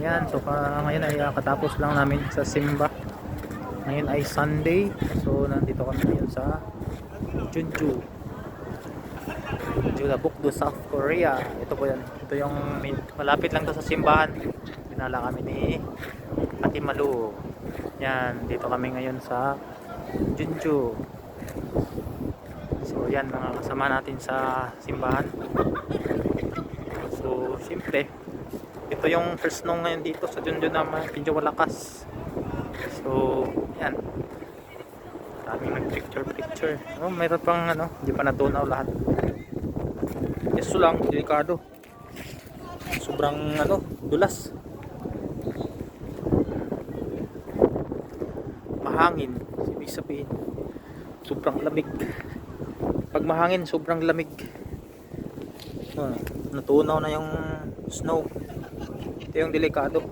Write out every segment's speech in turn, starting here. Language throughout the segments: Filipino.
Yan, so ngayon ay katapos lang namin sa simba. Ngayon ay Sunday. So nandito kami ngayon sa Jeonju, Jeollabuk-do, South Korea. Ito po yan. Ito yung malapit lang to sa simbahan. Pinala kami ni Ate Malu. Yan, dito kami ngayon sa Jeonju. So yan, mga kasama natin sa simbahan. So simple, ito yung first nung ngayon dito sa Jeonju na medyo malakas. So yan, maraming nag-picture. Oh, mayroon pang ano, hindi pa natunaw lahat. Yes lang, delikado. Sobrang ano, dulas. Mahangin, ibig sabihin sobrang lamig. Pag mahangin, sobrang lamig. Natunaw na yung snow. Ito yung delikado.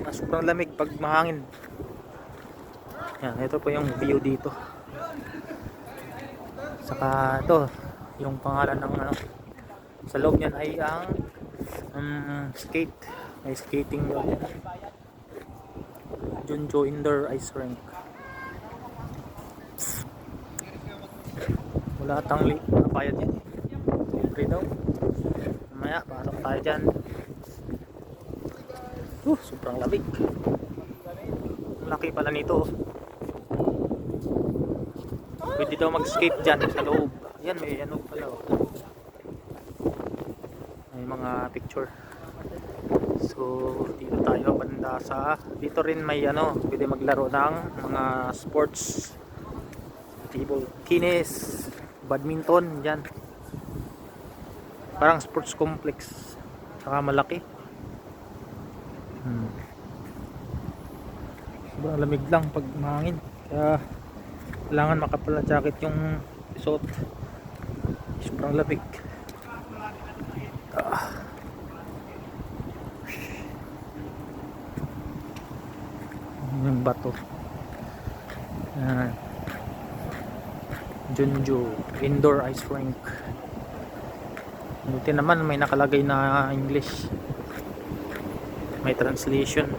Sobrang lamig pag mahangin. Yan, ito po yung view dito. Saka ito, yung pangalan ng ano, sa loob niyan ay ang skate. May skating doon yan. Jeonju Indoor Ice Rink. Wala atang napayad yan. Libre daw. Mamaya, pasok tayo dyan. Sobrang lamig. Laki pala nito. Pwede daw mag-skate dyan sa loob. Yan, may ano pala. May mga picture. So, dito tayo banda sa... Dito rin may ano, pwede maglaro ng mga sports. Table tennis, badminton, dyan. Parang sports complex. Saka malaki. Sobrang lamig lang pag mahangin. Kaya kailangan makapala jacket yung suot. Sobrang lamig. Yung bato. Jeonju Indoor Ice Rink. Buti naman may nakalagay na English. May translation.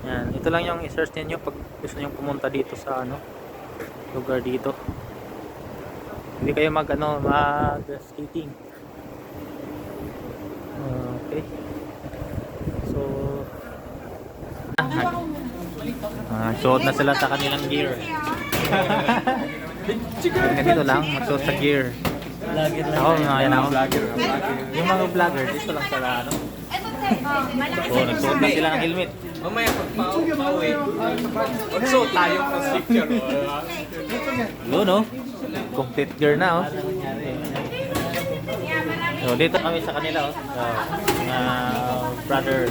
Yan, ito lang yung i-search niyo pag gusto niyo pumunta dito sa ano, lugar dito. Hindi kayo mag skating. Okay. So suot na sila sa kanilang gear. Ganito lang, magsuot sa gear. Ako, yan ako. Yung mga vlogger, dito lang sa ano. Nagsuot na sila ng helmet. Mamaya pagpa-uwi, magsuot tayo ng picture. Yun, no? Complete gear na, oh. So, dito kami sa kanila, oh. Mga brother.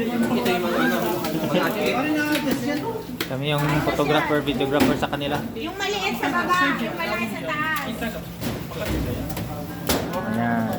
Ito yung mga Kami yung photographer, videographer sa kanila. Yung maliit sa baba, yung malaki sa taas. Ayan.